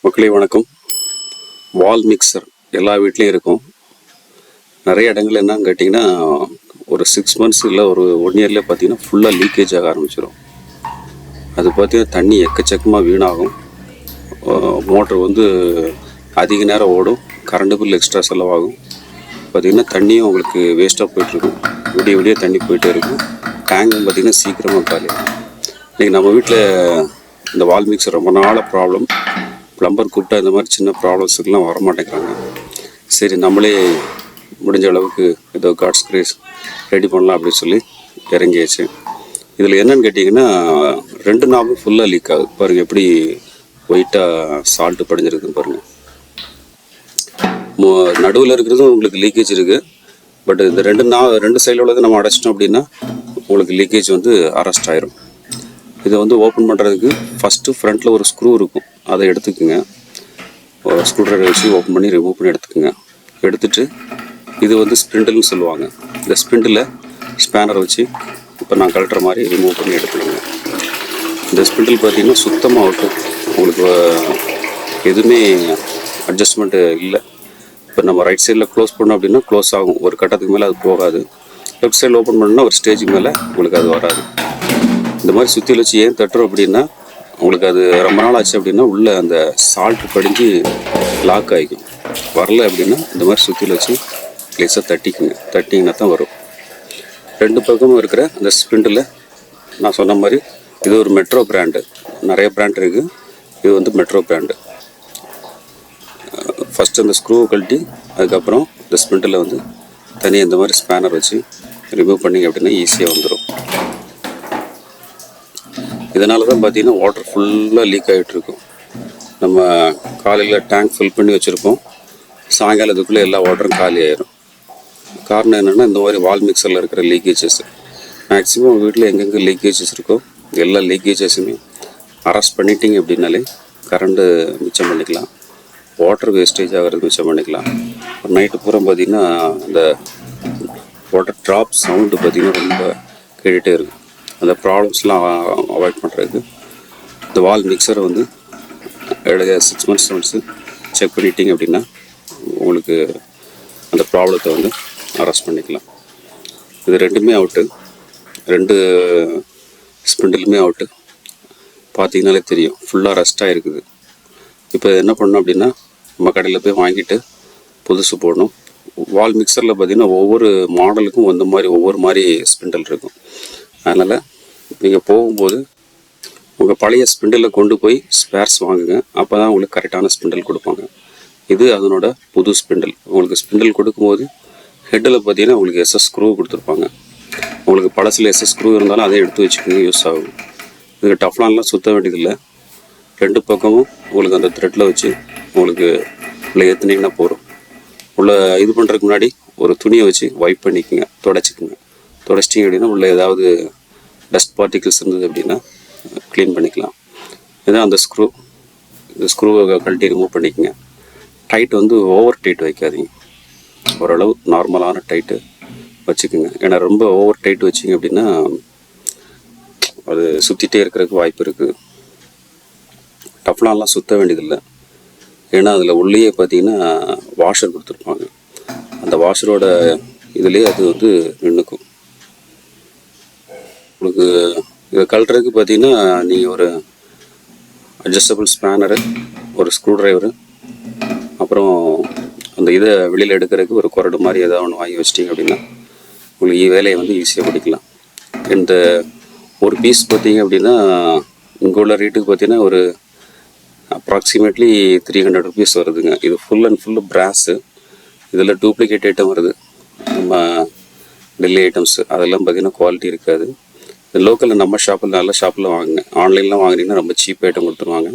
மக்களே வணக்கம். வால் மிக்சர் எல்லா வீட்லேயும் இருக்கும். நிறைய இடங்கள் என்னன்னு கேட்டிங்கன்னா, ஒரு 6 months இல்லை ஒரு 1 yearலேயே பார்த்தீங்கன்னா ஃபுல்லாக லீக்கேஜ் ஆக ஆரம்பிச்சிடும். அது பார்த்தீங்கன்னா தண்ணி எக்கச்சக்கமாக வீணாகும். மோட்ரு வந்து அதிக நேரம் ஓடும், கரண்ட் பில் எக்ஸ்ட்ரா செலவாகும். பார்த்திங்கன்னா தண்ணியும் உங்களுக்கு வேஸ்ட்டாக போயிட்டுருக்கும். விடிய விடிய தண்ணி போயிட்டே இருக்கும். டேங்கும் பார்த்திங்கன்னா சீக்கிரமாக காலியாகும். இன்றைக்கி நம்ம வீட்டில் இந்த வால் மிக்சர் ரொம்ப நாளாக ப்ராப்ளம். ப்ளம்பர் கூப்பிட்டா இந்த மாதிரி சின்ன ப்ராப்ளம்ஸுக்கெலாம் வரமாட்டேங்கிறாங்க. சரி நம்மளே முடிஞ்ச அளவுக்கு ஏதோ காட்ஸ் கிரேஸ் ரெடி பண்ணலாம் அப்படின்னு சொல்லி இறங்கியாச்சு. இதில் என்னென்னு கேட்டிங்கன்னா 2 நாபும் ஃபுல்லாக லீக் ஆகுது. பாருங்கள் எப்படி ஒயிட்டாக சால்ட்டு படிஞ்சிருக்குன்னு பாருங்கள். நடுவில் இருக்கிறதும் உங்களுக்கு லீக்கேஜ் இருக்குது. பட் இந்த 2 சைடில் உள்ளது நம்ம அடைச்சிட்டோம் அப்படின்னா உங்களுக்கு லீக்கேஜ் வந்து அரெஸ்ட் ஆயிரும். இதை வந்து ஓப்பன் பண்ணுறதுக்கு ஃபஸ்ட்டு ஃப்ரண்ட்டில் ஒரு ஸ்க்ரூ இருக்கும், அதை எடுத்துக்குங்க. ஸ்க்ரூ ட்ரைவர் வச்சு ஓப்பன் பண்ணி ரிமூவ் பண்ணி எடுத்துக்கோங்க. எடுத்துகிட்டு இது வந்து ஸ்ப்ரிண்டில்னு சொல்லுவாங்க. இந்த ஸ்ப்ரிண்டில் ஸ்பேனர் வச்சு இப்போ நான் கழட்டுற மாதிரி ரிமூவ் பண்ணி எடுத்துக்கோங்க. இந்த ஸ்ப்ரிண்டில் பார்த்திங்கன்னா சுத்தமாக அவுட்டு, உங்களுக்கு எதுவுமே அட்ஜஸ்ட்மெண்ட்டு இல்லை. இப்போ நம்ம ரைட் சைடில் க்ளோஸ் பண்ணோம் அப்படின்னா க்ளோஸ் ஆகும், ஒரு கட்டத்துக்கு மேலே அது போகாது. லெஃப்ட் சைடில் ஓப்பன் பண்ணோன்னா ஒரு ஸ்டேஜுக்கு மேலே உங்களுக்கு அது வராது. இந்த மாதிரி சுற்றியில் வச்சு ஏன் தட்டுறோம் அப்படின்னா, உங்களுக்கு அது ரொம்ப நாள் ஆச்சு அப்படின்னா உள்ளே அந்த சால்ட் படிஞ்சு லாக் ஆகிக்கும். வரல அப்படின்னா இந்த மாதிரி சுற்றியில் வச்சு லேசாக தட்டிங்கன்னா தான் வரும். 2 பக்கமும் இருக்கிற அந்த ஸ்ப்ரிண்டில் நான் சொன்ன மாதிரி இது ஒரு மெட்ரோ பிராண்டு. நிறைய பிராண்ட் இருக்குது, இது வந்து மெட்ரோ பிராண்டு. ஃபஸ்ட்டு அந்த ஸ்க்ரூவை கழட்டி அதுக்கப்புறம் இந்த ஸ்ப்ரிண்டில் வந்து தனியாக இந்த மாதிரி ஸ்பேனர் வச்சு ரிமூவ் பண்ணிங்க அப்படின்னா ஈஸியாக வந்துடும். இதனால தான் பார்த்தீங்கன்னா வாட்டர் ஃபுல்லாக லீக் ஆகிட்டுருக்கும். நம்ம காலையில் டேங்க் ஃபில் பண்ணி வச்சுருப்போம், சாயங்காலத்துக்குள்ளே எல்லா வாட்டரும் காலி ஆயிரும். காரணம் என்னென்னா இந்த மாதிரி வால் மிக்சரில் இருக்கிற லீக்கேஜஸ். மேக்ஸிமம் வீட்டில் எங்கெங்கே லீக்கேஜஸ் இருக்கோ எல்லா லீக்கேஜஸுமே அரெஸ்ட் பண்ணிட்டீங்க அப்படின்னாலே கரண்ட்டு மிச்சம் பண்ணிக்கலாம், வாட்டர் வேஸ்டேஜ் ஆகிறது மிச்சம் பண்ணிக்கலாம். நைட்டு பூரா பார்த்திங்கன்னா இந்த வாட்டர் ட்ராப் சவுண்டு பார்த்திங்கன்னா ரொம்ப கேட்டுகிட்டே இருக்கும். அந்த ப்ராப்ளம்ஸ்லாம் அவாய்ட் பண்ணுறதுக்கு இந்த வால் மிக்சரை வந்து 6 months ஒன்ஸு செக் பண்ணிட்டீங்க அப்படின்னா உங்களுக்கு அந்த ப்ராப்ளத்தை வந்து அரெஸ்ட் பண்ணிக்கலாம். இது 2மே அவுட்டு, 2 ஸ்பிண்டிலுமே அவுட்டு. பார்த்தீங்கனாலே தெரியும் ஃபுல்லாக ரஸ்ட்டாக இருக்குது. இப்போ என்ன பண்ணணும் அப்படின்னா நம்ம கடையில் போய் வாங்கிட்டு புதுசு போடணும். வால் மிக்சரில் பார்த்திங்கன்னா ஒவ்வொரு மாடலுக்கும் ஒவ்வொரு மாதிரி ஸ்பிண்டில் இருக்கும். அதனால் நீங்கள் போகும்போது உங்கள் பழைய ஸ்பிண்டிலில் கொண்டு போய் ஸ்பேர்ஸ் வாங்குங்க, அப்போ தான் உங்களுக்கு கரெக்டான ஸ்பிண்டில் கொடுப்பாங்க. இது அதனோட புது ஸ்பிண்டில். உங்களுக்கு ஸ்பிண்டில் கொடுக்கும்போது ஹெட்டில் பார்த்தீங்கன்னா உங்களுக்கு எஸ்எஸ் ஸ்க்ரூ கொடுத்துருப்பாங்க. உங்களுக்கு பழசில் எஸ்எஸ் ஸ்க்ரூ இருந்தாலும் அதை எடுத்து வச்சுக்கோங்க, யூஸ் ஆகும். இதுக்கு டஃப்லான்லாம் சுற்ற வேண்டியதில்லை. 2 பக்கமும் உங்களுக்கு அந்த த்ரெட்டில் வச்சு உங்களுக்கு உள்ளே ஏற்றுனீங்கன்னா போகிறோம். உள்ளே இது பண்ணுறதுக்கு முன்னாடி ஒரு துணியை வச்சு வைப் பண்ணிக்கோங்க, தொடச்சிட்டிங்க அப்படின்னா உள்ளே ஏதாவது டஸ்ட் பார்ட்டிகிள்ஸ் இருந்தது அப்படின்னா க்ளீன் பண்ணிக்கலாம். இதுதான் அந்த ஸ்க்ரூ. இந்த ஸ்க்ரூவை கழட்டி ரிமூவ் பண்ணிக்கோங்க. டைட் வந்து ஓவர் டைட் வைக்காதீங்க, ஓரளவு நார்மலான டைட்டு வச்சுக்கோங்க. ஏன்னா ரொம்ப ஓவர் டைட் வச்சிங்க அப்படின்னா அது சுற்றிட்டே இருக்கிறதுக்கு வாய்ப்பு இருக்குது. டஃப்லான்லாம் சுற்ற வேண்டியதில்லை, ஏன்னா அதில் உள்ளேயே பார்த்தீங்கன்னா வாஷர் கொடுத்துருப்பாங்க. அந்த வாஷரோட இதுலேயே அது வந்து நின்றுக்கும். உங்களுக்கு இதை கழட்டுறதுக்கு பார்த்தீங்கன்னா நீங்கள் ஒரு அட்ஜஸ்டபிள் ஸ்பேனரு, ஒரு ஸ்க்ரூ ட்ரைவரு, அப்புறம் அந்த இதை வெளியில் எடுக்கிறதுக்கு ஒரு குரடு மாதிரி ஏதாவது ஒன்று வாங்கி வச்சிட்டிங்க அப்படின்னா உங்களுக்கு வேலையை வந்து ஈஸியாக பிடிக்கலாம். இந்த ஒரு பீஸ் பார்த்தீங்க அப்படின்னா இங்கே உள்ள ரேட்டுக்கு பார்த்தீங்கன்னா ஒரு அப்ராக்சிமேட்லி 300 rupees வருதுங்க. இது ஃபுல் அண்ட் ஃபுல்லு பிராஸு. இதில் டூப்ளிகேட் ஐட்டம் வருது, நம்ம டெல்லி ஐட்டம்ஸு, அதெல்லாம் பார்த்திங்கன்னா குவாலிட்டி இருக்காது. லோக்கலில் நம்ம ஷாப்பில் நல்ல ஷாப்பில் வாங்குங்க. ஆன்லைன்லாம் வாங்கினீங்கன்னா ரொம்ப சீப் ஐட்டம் கொடுத்துருவாங்க.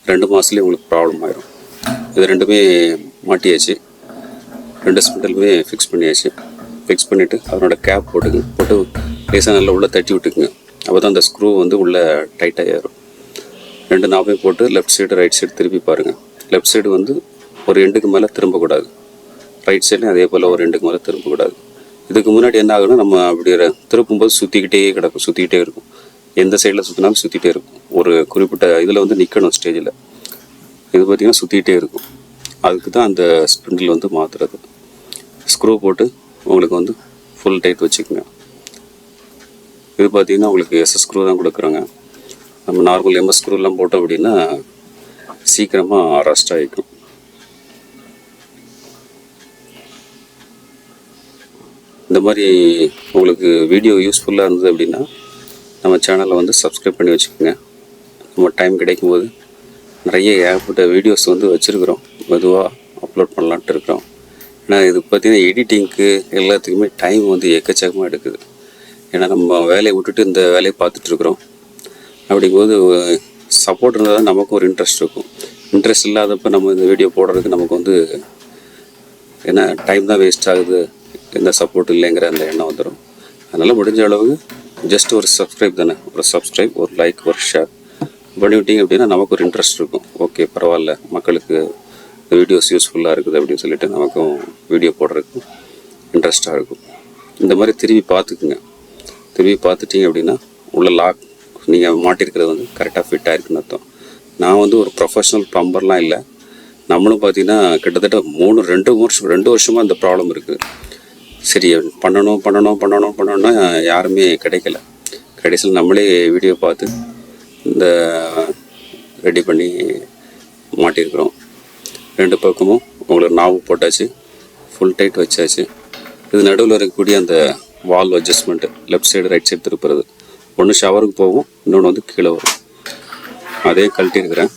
2 மாதத்துலேயே உங்களுக்கு ப்ராப்ளம் ஆயிரும். இது 2மே மாட்டியாச்சு, 2 ஸ்பிண்டிலுமே ஃபிக்ஸ் பண்ணியாச்சு. ஃபிக்ஸ் பண்ணிவிட்டு அதனோட கேப் போட்டு லேசாக நல்லா உள்ளே தட்டி விட்டுக்குங்க. அப்போ தான் அந்த ஸ்க்ரூ வந்து உள்ளே டைட்டாக ஏறும். 2 நாபையும் போட்டு லெஃப்ட் சைடு ரைட் சைடு திருப்பி பாருங்கள். லெஃப்ட் சைடு வந்து ஒரு எண்டுக்கு மேலே திரும்பக்கூடாது, ரைட் சைட்லையும் அதே போல் ஒரு எண்டுக்கு மேலே திரும்பக்கூடாது. இதுக்கு முன்னாடி என்ன ஆகுனா நம்ம அப்படி திருப்பும்போது சுற்றிக்கிட்டே இருக்கும். எந்த சைடில் சுற்றினாலும் சுற்றிட்டே இருக்கும். ஒரு குறிப்பிட்ட இதில் வந்து நிற்கணும் ஸ்டேஜில். இது பார்த்திங்கன்னா சுற்றிக்கிட்டே இருக்கும். அதுக்கு தான் அந்த ஸ்பிண்டில் வந்து மாற்றுறது. ஸ்க்ரூ போட்டு உங்களுக்கு வந்து ஃபுல் டைட் வச்சுக்கோங்க. இது பார்த்திங்கன்னா உங்களுக்கு எஸ்எஸ் ஸ்க்ரூ தான் கொடுக்குறாங்க. நம்ம நார்மல் எம்எஸ் ஸ்க்ரூலாம் போட்டோம் அப்படின்னா சீக்கிரமாக ரஸ்ட் ஆகிக்கும். இந்த மாதிரி உங்களுக்கு வீடியோ யூஸ்ஃபுல்லாக இருந்தது அப்படின்னா நம்ம சேனலை வந்து சப்ஸ்கிரைப் பண்ணி வச்சுக்கோங்க. நம்ம டைம் கிடைக்கும்போது நிறைய ஏகப்பட்ட வீடியோஸ் வந்து வச்சுருக்குறோம், மெதுவாக அப்லோட் பண்ணலான்ட்டு இருக்கிறோம். ஏன்னா இது பார்த்திங்கன்னா எடிட்டிங்க்கு எல்லாத்துக்குமே டைம் வந்து எக்கச்சக்கமாக எடுக்குது. ஏன்னா நம்ம வேலையை விட்டுட்டு இந்த வேலையை பார்த்துட்ருக்குறோம். அப்படிங்கும்போது சப்போர்ட் இருந்தால் தான் நமக்கும் ஒரு இன்ட்ரெஸ்ட் இருக்கும். இன்ட்ரெஸ்ட் இல்லாதப்போ நம்ம இந்த வீடியோ போடுறதுக்கு நமக்கு வந்து ஏன்னா டைம் தான் வேஸ்ட் ஆகுது, எந்த சப்போர்ட் இல்லைங்கிற அந்த எண்ணம் வந்துடும். அதனால் முடிஞ்ச அளவுக்கு ஜஸ்ட் ஒரு சப்ஸ்கிரைப் தானே, ஒரு சப்ஸ்கிரைப், ஒரு லைக், ஒரு ஷேர் பண்ணிவிட்டீங்க அப்படின்னா நமக்கு ஒரு இன்ட்ரெஸ்ட் இருக்கும். ஓகே பரவாயில்ல, மக்களுக்கு வீடியோஸ் யூஸ்ஃபுல்லாக இருக்குது அப்படின்னு சொல்லிட்டு நமக்கும் வீடியோ போடுறதுக்கு இன்ட்ரெஸ்ட்டாக இருக்கும். இந்த மாதிரி திரும்பி பார்த்துக்குங்க. திரும்பி பார்த்துட்டிங்க அப்படின்னா உள்ள லாக் நீங்கள் மாட்டிருக்கிறது வந்து கரெக்டாக ஃபிட் ஆகிருக்குன்னு அர்த்தம். நான் வந்து ஒரு ப்ரொஃபஷ்னல் ப்ளம்பர்லாம் இல்லை. நம்மளும் பார்த்திங்கன்னா கிட்டத்தட்ட 2 வருஷமாக இந்த ப்ராப்ளம் இருக்குது. சரி பண்ணணும்னா யாருமே கிடைக்கல. கடைசியில் நம்மளே வீடியோ பார்த்து இந்த ரெடி பண்ணி மாட்டியிருக்கிறோம். 2 பக்கமும் உங்களுக்கு நாவு போட்டாச்சு, ஃபுல் டைட் வச்சாச்சு. இது நடுவில் இருக்கக்கூடிய அந்த valve adjustment, left side right side திருப்புறது, ஒன்று ஷவருக்கு போகும், இன்னொன்று வந்து கீழே வரும். அதே கழட்டியிருக்கிறேன்.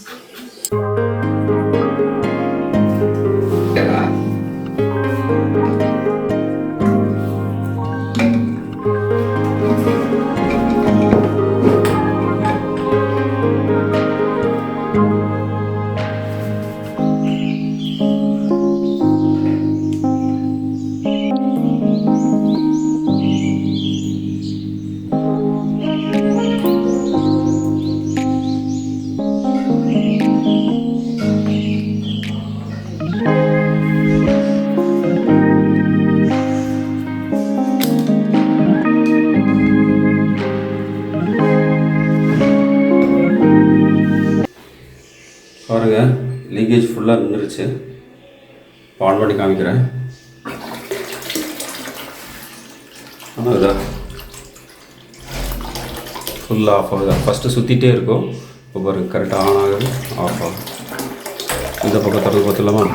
பாருங்கள், லீக்கேஜ் ஃபுல்லாக நின்றுச்சு. ஆன் பண்ணி காமிக்கிறேன். ஆனால் இதா ஃபுல்லாக ஆஃப் ஆகுது. ஃபஸ்ட்டு சுற்றிட்டே இருக்கும், இப்போ பாருங்க கரெக்டாக ஆன் ஆகுது, ஆஃப் ஆகும். இந்த பக்கம் திறந்து பார்த்துலாமா?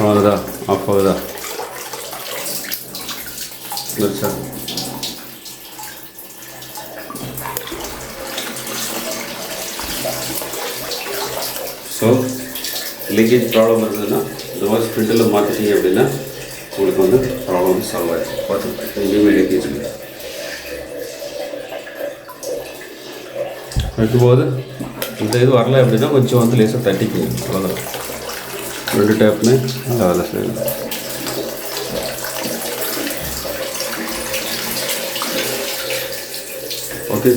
ஆகுதா, ஆஃப் ஆகுதா? வந்துருச்சா? ஸோ லீக்கேஜ் ப்ராப்ளம் இருந்ததுன்னா இந்த மாதிரி ஸ்பிண்டில் மாற்றிட்டீங்க அப்படின்னா உங்களுக்கு வந்து ப்ராப்ளம் வந்து சால்வ் ஆகிடுச்சு. பார்த்து எங்கேயுமே லீக்கேஜ் இல்லை. வைக்கும்போது இந்த இது வரல அப்படின்னா கொஞ்சம் வந்து லேசாக தட்டிக்குங்க, அவ்வளோதான். 2 டேப்புமே நல்லா வேலை செய்யலாம். ஓகே.